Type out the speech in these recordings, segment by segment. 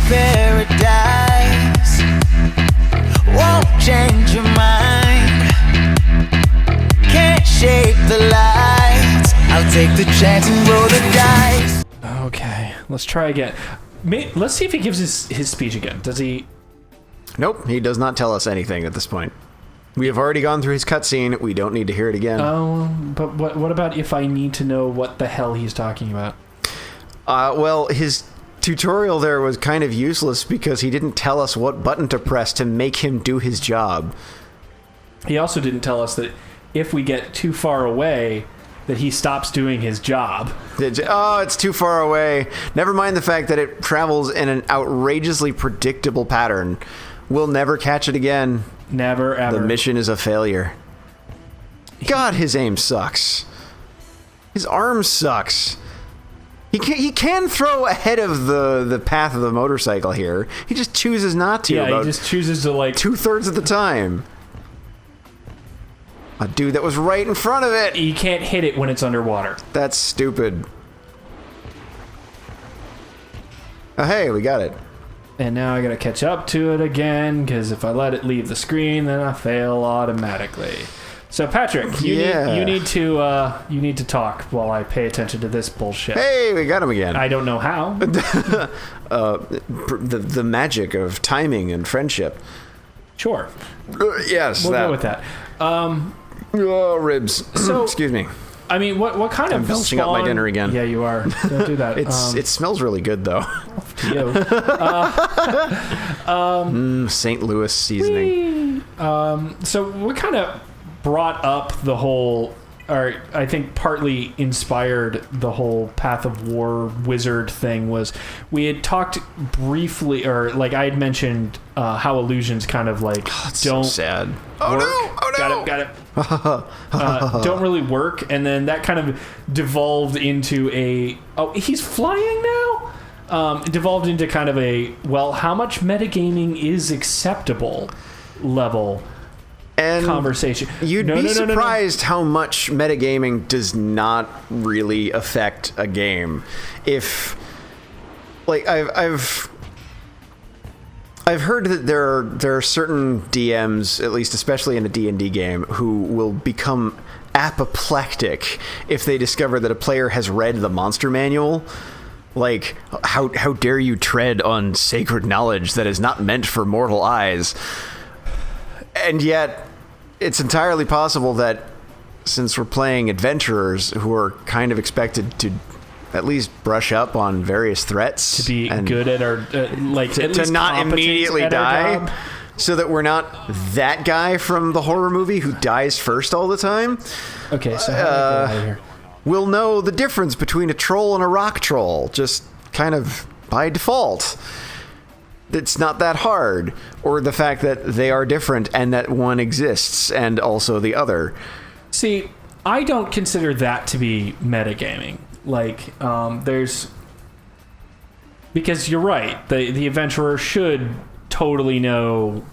paradise won't change your mind. Can't shape the lights. I'll take the chance and roll the dice. Okay, let's try again. Let's see if he gives his speech again. Does he? Nope, he does not tell us anything at this point. We have already gone through his cutscene. We don't need to hear it again. Oh, but what about if I need to know what the hell he's talking about? Well, his tutorial there was kind of useless because he didn't tell us what button to press to make him do his job. He also didn't tell us that if we get too far away, that he stops doing his job. Oh, it's too far away. Never mind the fact that it travels in an outrageously predictable pattern. We'll never catch it again. Never, ever. The mission is a failure. God, his aim sucks. His arm sucks. He can throw ahead of the path of the motorcycle here. He just chooses not to. Yeah, he just chooses to, like... 2/3 of the time. A dude that was right in front of it. You can't hit it when it's underwater. That's stupid. Oh, hey, we got it. And now I gotta catch up to it again, because if I let it leave the screen, then I fail automatically. So Patrick, you need to talk while I pay attention to this bullshit. Hey, we got him again. I don't know how. The magic of timing and friendship. Sure. Yes, we'll go with that. Ribs. So, excuse me. I mean, what kind of belching up my dinner again. Yeah, you are. Don't do that. It smells really good though. St. Louis seasoning. So what kind of brought up the whole, or I think partly inspired the whole Path of War wizard thing was we had talked briefly, or like I had mentioned how illusions kind of like don't so sad. Work. Oh no! Got it. Don't really work, and then that kind of devolved into he's flying now. Devolved into kind of how much metagaming is acceptable level. And conversation. You'd be surprised how much metagaming does not really affect a game. If, like, I've heard that there are certain DMs, at least especially in a D&D game, who will become apoplectic if they discover that a player has read the monster manual. Like, how dare you tread on sacred knowledge that is not meant for mortal eyes? And yet, it's entirely possible that since we're playing adventurers who are kind of expected to at least brush up on various threats, to be good at our to not immediately die, so that we're not that guy from the horror movie who dies first all the time. Okay, so how do I get out of here? We'll know the difference between a troll and a rock troll, just kind of by default. It's not that hard, or the fact that they are different and that one exists and also the other. See, I don't consider that to be metagaming. Like, because you're right, the adventurer should totally know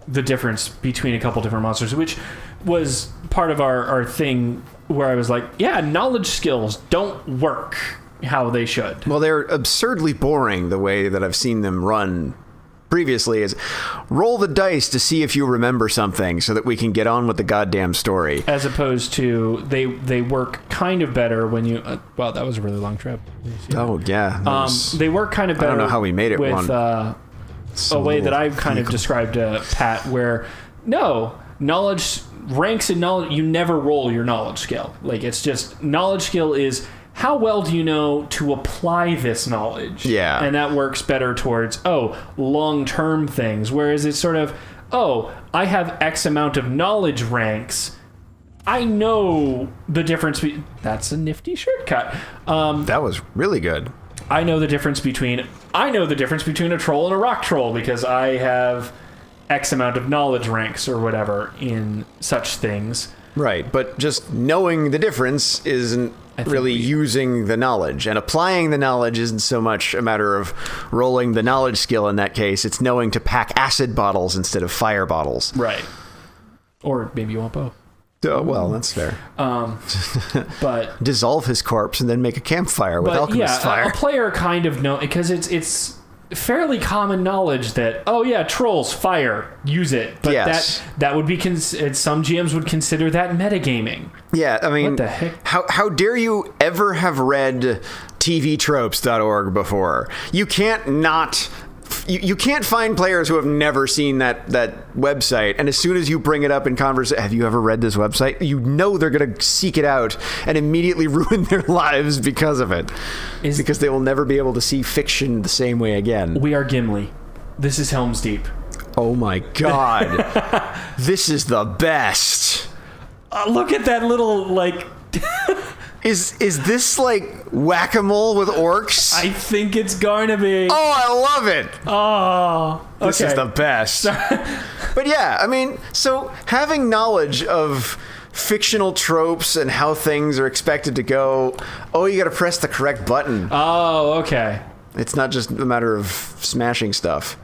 the difference between a couple different monsters, which was part of our thing where I was like, yeah, knowledge skills don't work how they should. Well, they're absurdly boring the way that I've seen them run previously, is roll the dice to see if you remember something so that we can get on with the goddamn story. As opposed to they work kind of better when you wow, that was a really long trip. Oh yeah. They work kind of better. I don't know how we made it with a way that I've kind of described Pat, where knowledge ranks in knowledge, you never roll your knowledge skill. Like, it's just knowledge skill is how well do you know to apply this knowledge? Yeah. And that works better towards, long-term things. Whereas it's sort of, I have X amount of knowledge ranks. I know the difference. That's a nifty shortcut. That was really good. I know the difference between a troll and a rock troll because I have X amount of knowledge ranks or whatever in such things. Right, but just knowing the difference isn't really using the knowledge, and applying the knowledge isn't so much a matter of rolling the knowledge skill in that case. It's knowing to pack acid bottles instead of fire bottles. Right. Or maybe you want both. Well, that's fair. But dissolve his corpse and then make a campfire with alchemist fire. A player kind of know, because it's fairly common knowledge that, oh yeah, trolls, fire, use it. But Yes. that would be, some GMs would consider that metagaming. Yeah, I mean, What the heck? How dare you ever have read tvtropes.org before? You can't not... You can't find players who have never seen that website, and as soon as you bring it up in conversation, have you ever read this website? You know they're going to seek it out and immediately ruin their lives because of it. Because they will never be able to see fiction the same way again. We are Gimli. This is Helm's Deep. Oh my god. This is the best. Look at that little, like... Is this like whack-a-mole with orcs? I think it's going to be. Oh, I love it. Oh, okay. This is the best. But yeah, I mean, so having knowledge of fictional tropes and how things are expected to go, oh, you got to press the correct button. Oh, okay. It's not just a matter of smashing stuff.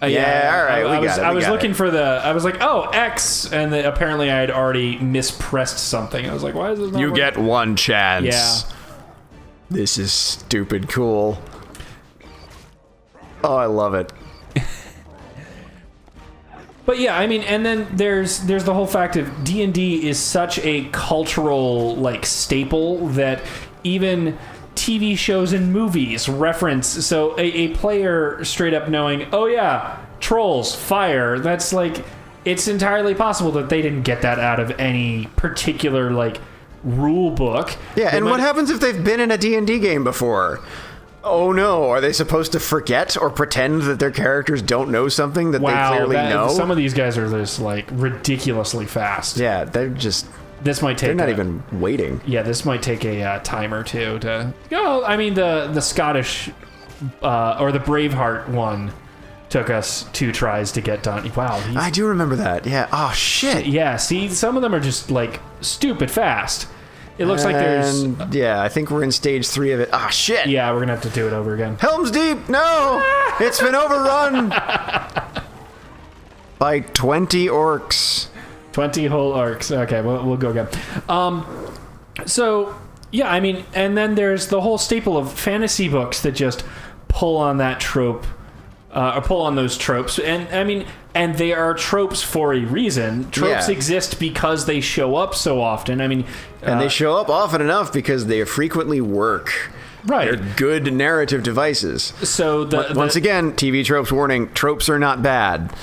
Yeah, all right, I was looking for I was like, oh, X, and apparently I had already mispressed something. I was like, why is this not You working? get one chance. Yeah. This is stupid cool. Oh, I love it. But yeah, I mean, and then there's the whole fact of D&D is such a cultural, like, staple that even TV shows and movies reference, so a player straight up knowing, oh yeah, trolls, fire, that's like, it's entirely possible that they didn't get that out of any particular, like, rule book. Yeah, and what happens if they've been in a D&D game before? Oh no, are they supposed to forget or pretend that their characters don't know something that they clearly know? Some of these guys are just, like, ridiculously fast. Yeah, they're just... This might take. They're not even waiting. Yeah, this might take a time or two to. I mean, the Scottish or the Braveheart one took us 2 tries to get done. Wow, I do remember that. Yeah. Oh shit. Yeah. See, some of them are just like stupid fast. It looks like there's. Yeah, I think we're in stage 3 of it. Ah shit. Yeah, we're gonna have to do it over again. Helm's Deep. No, it's been overrun by 20 orcs. 20 whole arcs. Okay, we'll go again. So, yeah, I mean, and then there's the whole staple of fantasy books that just pull on that trope, or pull on those tropes. And, I mean, and they are tropes for a reason. Tropes exist because they show up so often. I mean... And they show up often enough because they frequently work. Right. They're good narrative devices. So, once again, TV tropes warning, tropes are not bad.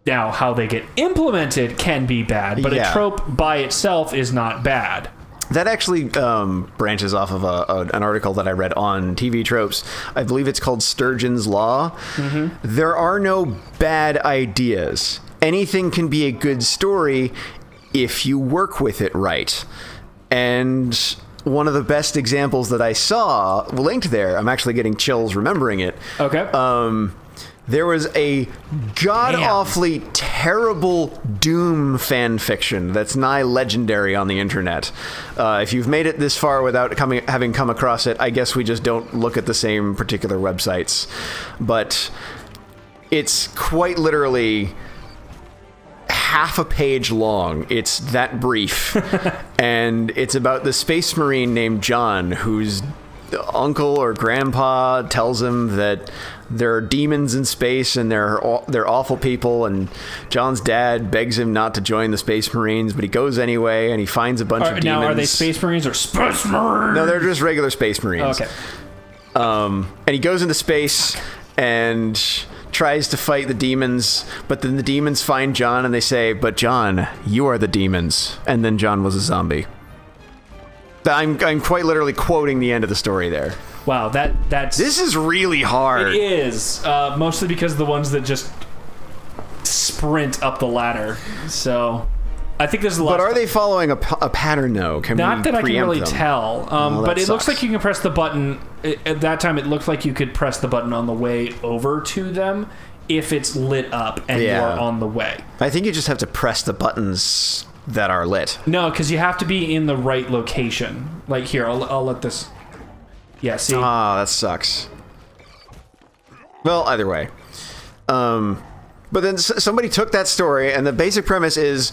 Now, how they get implemented can be bad, but a trope by itself is not bad. That actually branches off of an article that I read on TV tropes. I believe it's called Sturgeon's Law. Mm-hmm. There are no bad ideas. Anything can be a good story if you work with it right. And one of the best examples that I saw linked there, I'm actually getting chills remembering it. Okay. There was a god-awfully terrible Doom fan fiction that's nigh legendary on the internet. If you've made it this far without having come across it, I guess we just don't look at the same particular websites. But it's quite literally half a page long. It's that brief. And it's about the space marine named John, whose uncle or grandpa tells him that there are demons in space and they're awful people, and John's dad begs him not to join the Space Marines, but he goes anyway, and he finds a bunch of demons. Now, are they Space Marines or Space Marines? No, they're just regular Space Marines. Okay. And he goes into space and tries to fight the demons, but then the demons find John and they say, "But John, you are the demons." And then John was a zombie. I'm quite literally quoting the end of the story there. Wow, that's... This is really hard. It is, mostly because of the ones that just sprint up the ladder. So, I think there's a lot. But are they following a pattern, though? Not that I can really them? tell. But it looks like you can press the button. At that time, it looked like you could press the button on the way over to them if it's lit up and you're on the way. I think you just have to press the buttons that are lit. No, because you have to be in the right location. Like, here, I'll let this... Yeah, see? Ah, that sucks. Well, either way. But then somebody took that story, and the basic premise is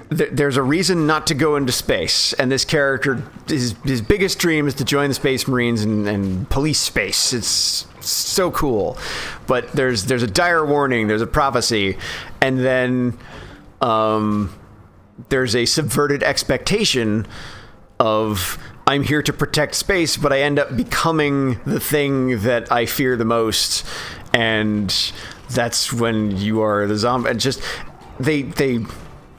there's a reason not to go into space, and this character, his biggest dream is to join the Space Marines and police space. It's so cool, but there's a dire warning, there's a prophecy, and then there's a subverted expectation of, I'm here to protect space, but I end up becoming the thing that I fear the most, and that's when you are the zombie. And just they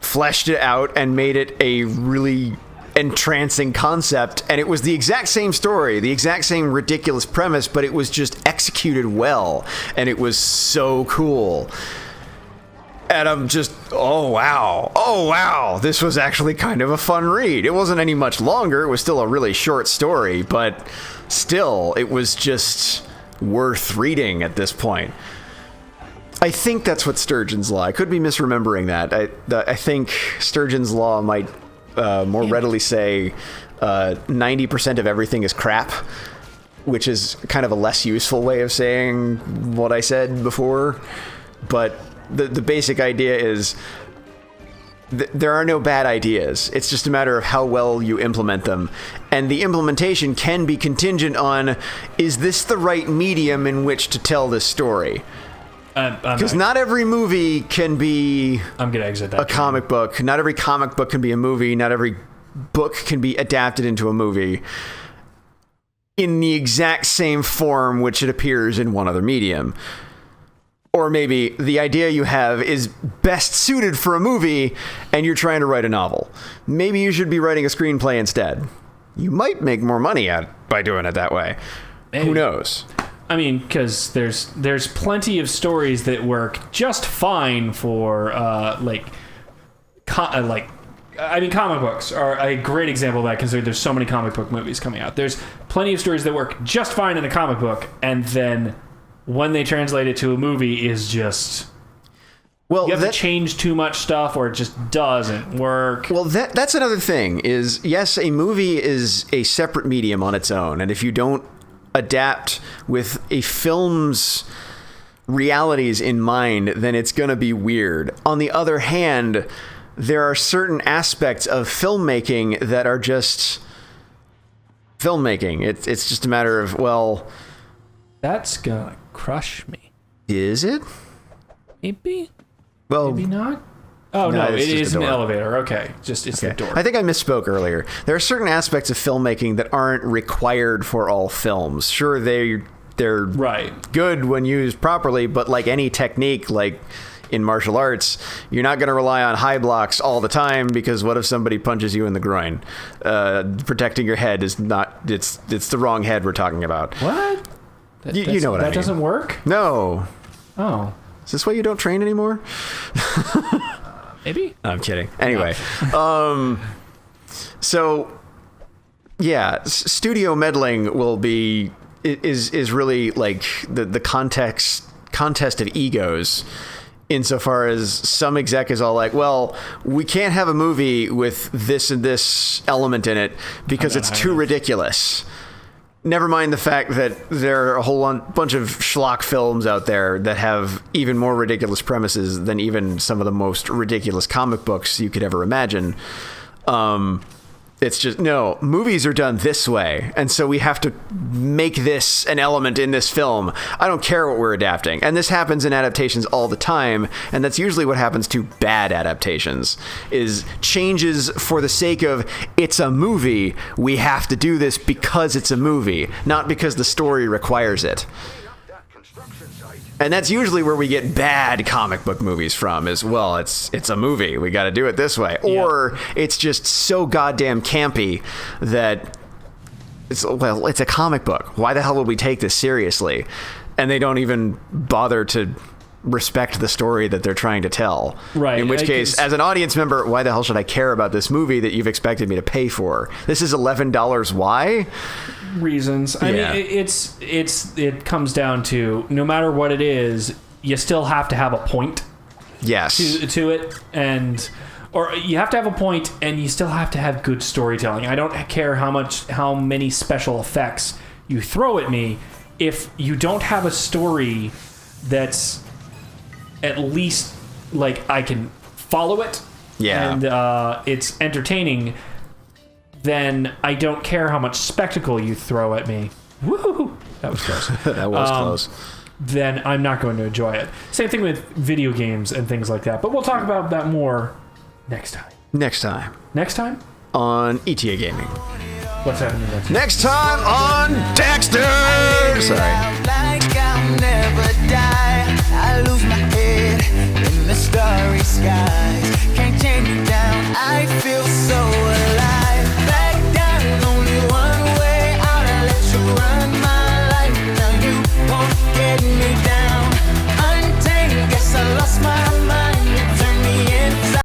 fleshed it out and made it a really entrancing concept, and it was the exact same story, the exact same ridiculous premise, but it was just executed well, and it was so cool. And I'm just, oh wow, this was actually kind of a fun read. It wasn't any much longer, it was still a really short story, but still, it was just worth reading at this point. I think that's what Sturgeon's Law. I could be misremembering that. I think Sturgeon's Law might more readily say 90% of everything is crap, which is kind of a less useful way of saying what I said before. But the basic idea is there are no bad ideas. It's just a matter of how well you implement them. And the implementation can be contingent on, is this the right medium in which to tell this story? Because not every movie can be I'm gonna exit that a comic book. Not every comic book can be a movie. Not every book can be adapted into a movie in the exact same form which it appears in one other medium. Or maybe the idea you have is best suited for a movie and you're trying to write a novel. Maybe you should be writing a screenplay instead. You might make more money by doing it that way. Maybe. Who knows? I mean, because there's plenty of stories that work just fine for comic books are a great example of that, because there's so many comic book movies coming out. There's plenty of stories that work just fine in a comic book, and then when they translate it to a movie is just... Well, you have to change too much stuff, or it just doesn't work. Well, that's another thing, is, yes, a movie is a separate medium on its own, and if you don't adapt with a film's realities in mind, then it's going to be weird. On the other hand, there are certain aspects of filmmaking that are just filmmaking. It's just a matter of, well... That's gonna crush me. Is it? Maybe? Well... Maybe not? Oh, no, it is an elevator. Okay, it's the door. I think I misspoke earlier. There are certain aspects of filmmaking that aren't required for all films. Sure, they're right. Good when used properly, but like any technique, like in martial arts, you're not going to rely on high blocks all the time, because what if somebody punches you in the groin? Protecting your head is not... It's the wrong head we're talking about. What? You know what I mean. That doesn't work? No. Oh. Is this why you don't train anymore? Maybe. I'm kidding. Anyway, so yeah, studio meddling is really like the contest of egos, insofar as some exec is all like, well, we can't have a movie with this and this element in it because it's too ridiculous. Never mind the fact that there are a whole bunch of schlock films out there that have even more ridiculous premises than even some of the most ridiculous comic books you could ever imagine. It's just, no, movies are done this way, and so we have to make this an element in this film. I don't care what we're adapting. And this happens in adaptations all the time, and that's usually what happens to bad adaptations, is changes for the sake of, it's a movie, we have to do this because it's a movie, not because the story requires it. And that's usually where we get bad comic book movies from, is, well, it's a movie, we got to do it this way. Or it's just so goddamn campy that it's a comic book. Why the hell would we take this seriously? And they don't even bother to respect the story that they're trying to tell. Right. In which case, as an audience member, why the hell should I care about this movie that you've expected me to pay for? This is $11. Why? Reasons. I mean, it comes down to, no matter what it is, you still have to have a point. Yes. To it, or you have to have a point, and you still have to have good storytelling. I don't care how many special effects you throw at me, if you don't have a story that's at least like I can follow it, Yeah. and it's entertaining, then I don't care how much spectacle you throw at me. Woo! That was close. That was close. Then I'm not going to enjoy it. Same thing with video games and things like that. But we'll talk about that more next time. Next time Next time? on ETA Gaming. What's happening next? Next time on Daxter! Sorry.